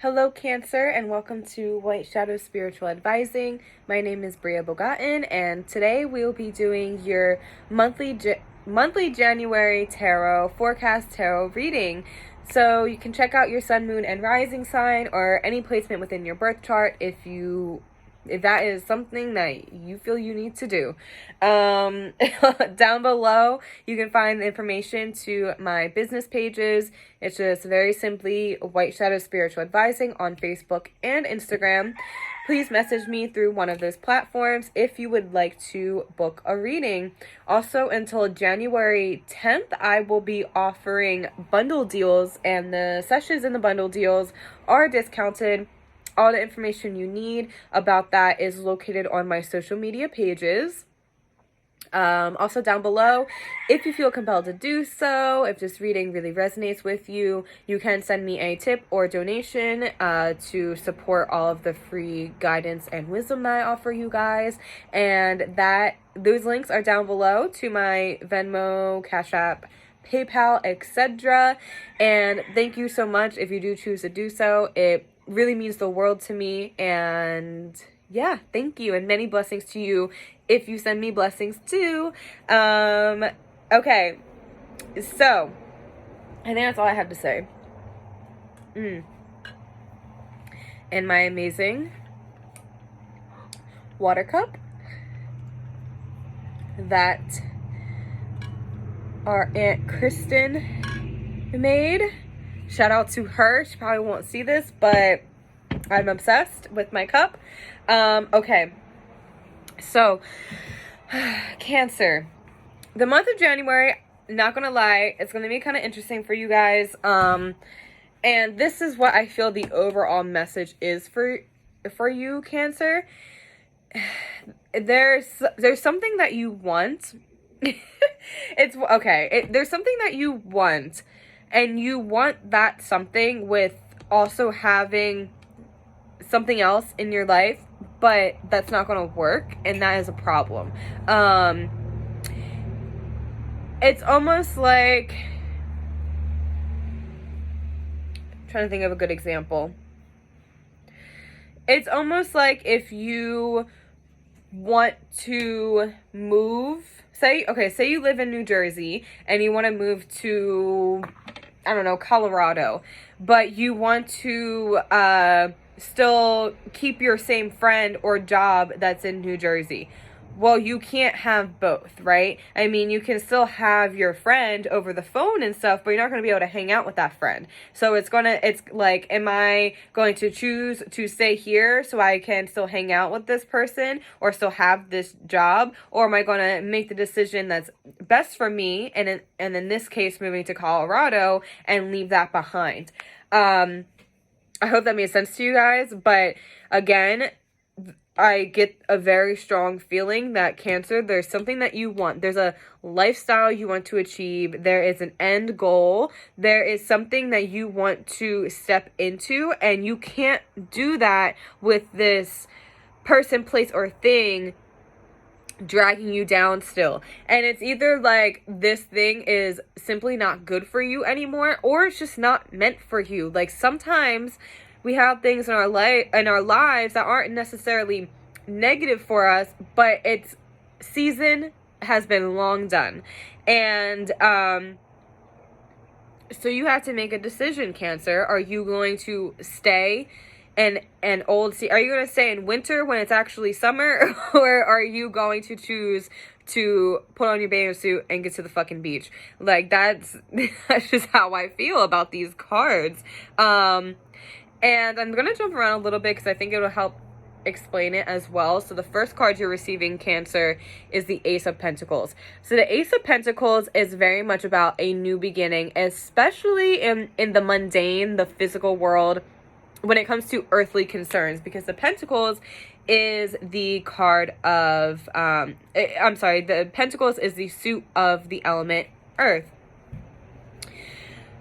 Hello, Cancer, and welcome to White Shadow Spiritual Advising. My name is BriaBogatin, and today we will be doing your monthly January tarot forecast tarot reading. So you can check out your sun, moon, and rising sign, or any placement within your birth chart if that is something that you feel you need to do. Down below, you can find the information to my business pages. It's just very simply White Shadow Spiritual Advising on Facebook and Instagram. Please message me through one of those platforms if you would like to book a reading. Also, until January 10th, I will be offering bundle deals, and the sessions in the bundle deals are discounted. All the information you need about that is located on my social media pages. Also down below, if you feel compelled to do so, if this reading really resonates with you, you can send me a tip or donation to support all of the free guidance and wisdom that I offer you guys. And those links are down below to my Venmo, CASHAPP, PayPal, etc. And thank you so much if you do choose to do so. It really means the world to me, and yeah, thank you, and many blessings to you if you send me blessings too. Okay, so I think that's all I have to say. And my amazing water cup that our Aunt Kristen made. Shout out to her. She probably won't see this, but I'm obsessed with my cup. Okay. So, Cancer. The month of January, not gonna lie, it's gonna be kind of interesting for you guys. And this is what I feel the overall message is for you, Cancer. There's something that you want. There's something that you want. And you want that something with also having something else in your life, but that's not going to work, and that is a problem. It's almost like, I'm trying to think of a good example. It's almost like if you want to move, say you live in New Jersey and you want to move to, I don't know, Colorado, but you want to still keep your same friend or job that's in New Jersey. Well, you can't have both, right? I mean, you can still have your friend over the phone and stuff, but you're not going to be able to hang out with that friend. So it's like, am I going to choose to stay here so I can still hang out with this person or still have this job? Or am I going to make the decision that's best for me, and in this case, moving to Colorado, and leave that behind? I hope that made sense to you guys, but again, I get a very strong feeling that Cancer, there's something that you want. There's a lifestyle you want to achieve. There is an end goal. There is something that you want to step into, and you can't do that with this person, place, or thing dragging you down still. And it's either like this thing is simply not good for you anymore, or it's just not meant for you. Like, sometimes we have things in our lives that aren't necessarily negative for us, but its season has been long done. And so you have to make a decision, Cancer. Are you going to stay are you going to stay in winter when it's actually summer, or are you going to choose to put on your bathing suit and get to the fucking beach? Like, that's just how I feel about these cards. And I'm going to jump around a little bit because I think it'll help explain it as well. So the first card you're receiving, Cancer, is the Ace of Pentacles. So the Ace of Pentacles is very much about a new beginning, especially in the mundane, the physical world, when it comes to earthly concerns, because the Pentacles is the card of, the Pentacles is the suit of the element Earth.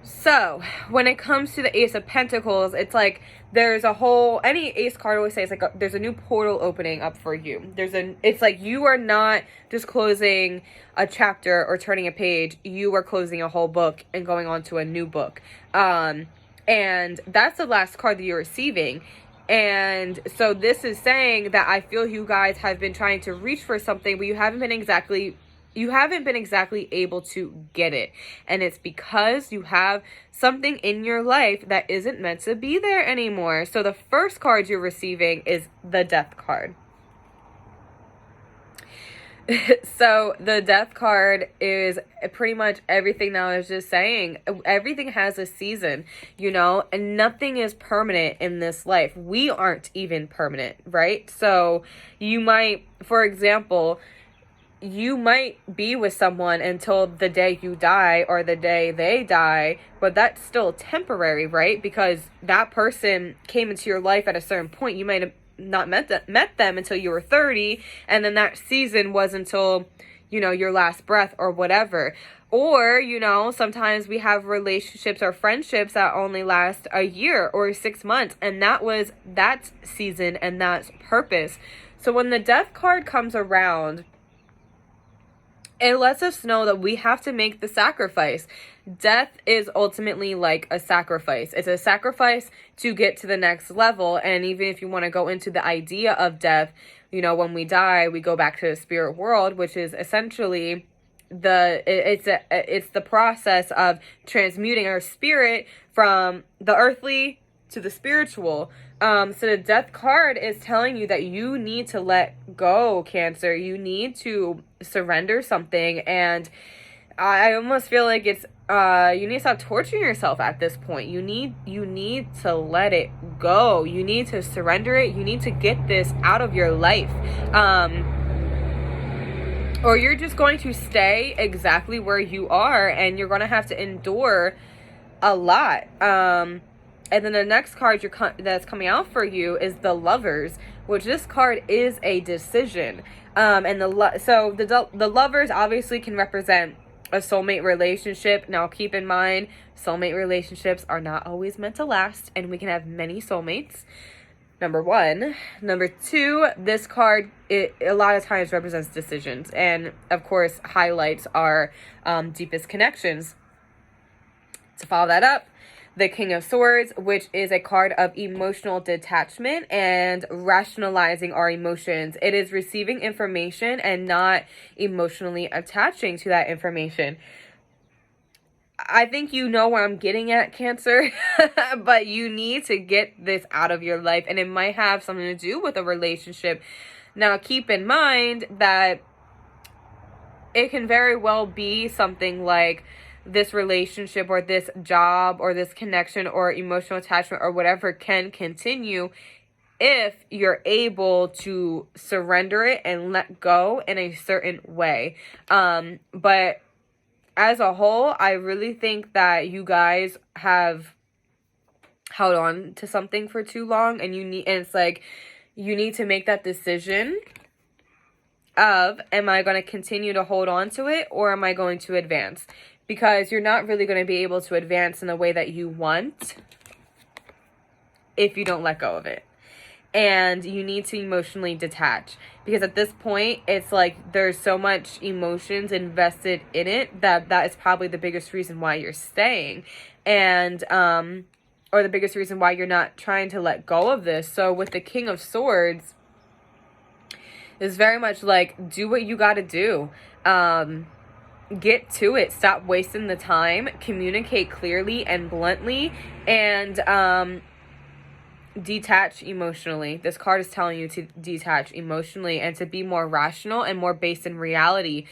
So, when it comes to the Ace of Pentacles, it's like there's a whole, any Ace card always says, like, there's a new portal opening up for you. It's like you are not just closing a chapter or turning a page. You are closing a whole book and going on to a new book. And that's the last card that you're receiving. And so this is saying that I feel you guys have been trying to reach for something, but you haven't been exactly able to get it. And it's because you have something in your life that isn't meant to be there anymore. So the first card you're receiving is the Death card. So the Death card is pretty much everything that I was just saying. Everything has a season, you know, and nothing is permanent in this life. We aren't even permanent, right? So you might, for example, you might be with someone until the day you die or the day they die, but that's still temporary, right? Because that person came into your life at a certain point. You might have not met them until you were 30, and then that season was until, you know, your last breath or whatever. Or, you know, sometimes we have relationships or friendships that only last a year or 6 months, and that's season and that's purpose. So when the Death card comes around, it lets us know that we have to make the sacrifice. Death is ultimately like a sacrifice. It's a sacrifice to get to the next level. And even if you want to go into the idea of death, you know, when we die, we go back to the spirit world, which is essentially it's the process of transmuting our spirit from the earthly to the spiritual. So the Death card is telling you that you need to let go, Cancer. You need to surrender something, and I almost feel like it's you need to stop torturing yourself at this point. You need to let it go. You need to surrender it. You need to get this out of your life. Or you're just going to stay exactly where you are, and you're going to have to endure a lot. And then the next card that's coming out for you is the Lovers, which this card is a decision. And the Lovers obviously can represent a soulmate relationship. Now, keep in mind, soulmate relationships are not always meant to last, and we can have many soulmates. Number one. Number two, this card, a lot of times represents decisions, and of course highlights our deepest connections. To follow that up, the King of Swords, which is a card of emotional detachment and rationalizing our emotions. It is receiving information and not emotionally attaching to that information. I think you know where I'm getting at, Cancer, but you need to get this out of your life, and it might have something to do with a relationship. Now, keep in mind that it can very well be something like this relationship or this job or this connection or emotional attachment or whatever can continue if you're able to surrender it and let go in a certain way. But as a whole, I really think that you guys have held on to something for too long, and it's like you need to make that decision of, am I going to continue to hold on to it, or am I going to advance? Because you're not really going to be able to advance in the way that you want if you don't let go of it. And you need to emotionally detach. Because at this point, it's like there's so much emotions invested in it that is probably the biggest reason why you're staying. And, or the biggest reason why you're not trying to let go of this. So with the King of Swords, it's very much like, do what you got to do. Get to it. Stop wasting the time. Communicate clearly and bluntly, and detach emotionally. This card is telling you to detach emotionally and to be more rational and more based in reality.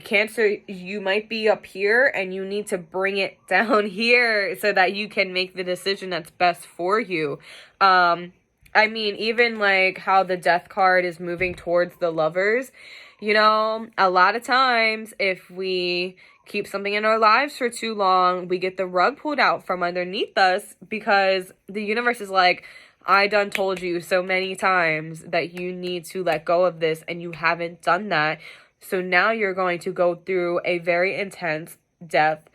Cancer, you might be up here and you need to bring it down here so that you can make the decision that's best for you. I mean, even like how the Death card is moving towards the Lovers. You know, a lot of times if we keep something in our lives for too long, we get the rug pulled out from underneath us because the universe is like, I done told you so many times that you need to let go of this, and you haven't done that. So now you're going to go through a very intense death,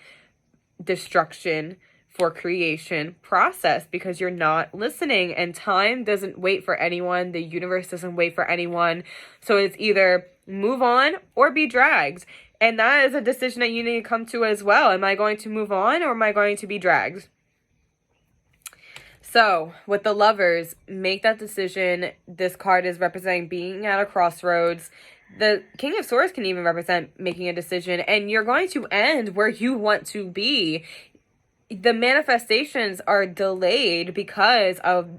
destruction for creation process because you're not listening, and time doesn't wait for anyone. The universe doesn't wait for anyone. So it's either move on or be dragged. And that is a decision that you need to come to as well. Am I going to move on, or am I going to be dragged? So, with the Lovers, make that decision. This card is representing being at a crossroads. The King of Swords can even represent making a decision, and you're going to end where you want to be. The manifestations are delayed because of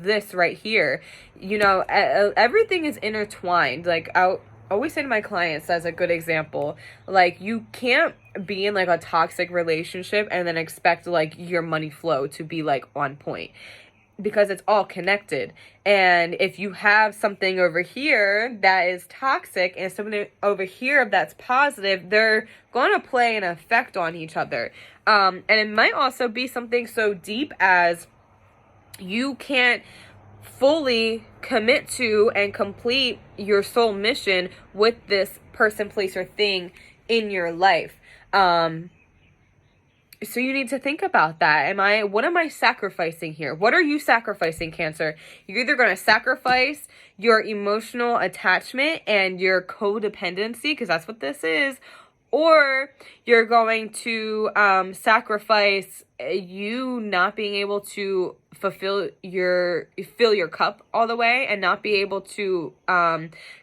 this right here. You know, everything is intertwined. Like, I always say to my clients as a good example, like, you can't be in like a toxic relationship and then expect like your money flow to be like on point, because it's all connected. And if you have something over here that is toxic and something over here that's positive, they're going to play an effect on each other. And it might also be something so deep as you can't fully commit to and complete your soul mission with this person, place, or thing in your life. So you need to think about that. What am I sacrificing here? What are you sacrificing, Cancer? You're either going to sacrifice your emotional attachment and your codependency, because that's what this is, or you're going to sacrifice you not being able to fill your cup all the way and not be able to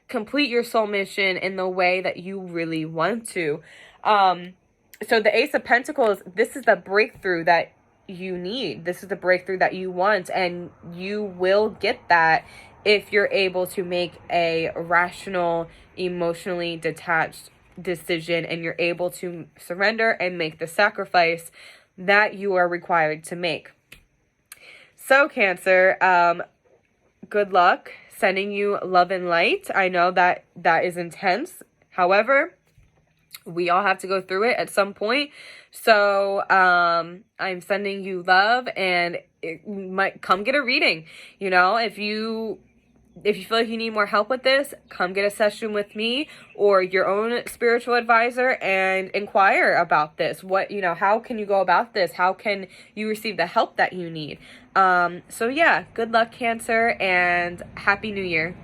complete your soul mission in the way that you really want to. So the Ace of Pentacles, this is the breakthrough that you need. This is the breakthrough that you want, and you will get that if you're able to make a rational, emotionally detached decision, and you're able to surrender and make the sacrifice that you are required to make. So, Cancer, good luck. Sending you love and light. I know that is intense. However, we all have to go through it at some point. So I'm sending you love, and it might come get a reading. You know, if you feel like you need more help with this, come get a session with me or your own spiritual advisor and inquire about this. How can you go about this? How can you receive the help that you need? So yeah, good luck, Cancer, and Happy New Year.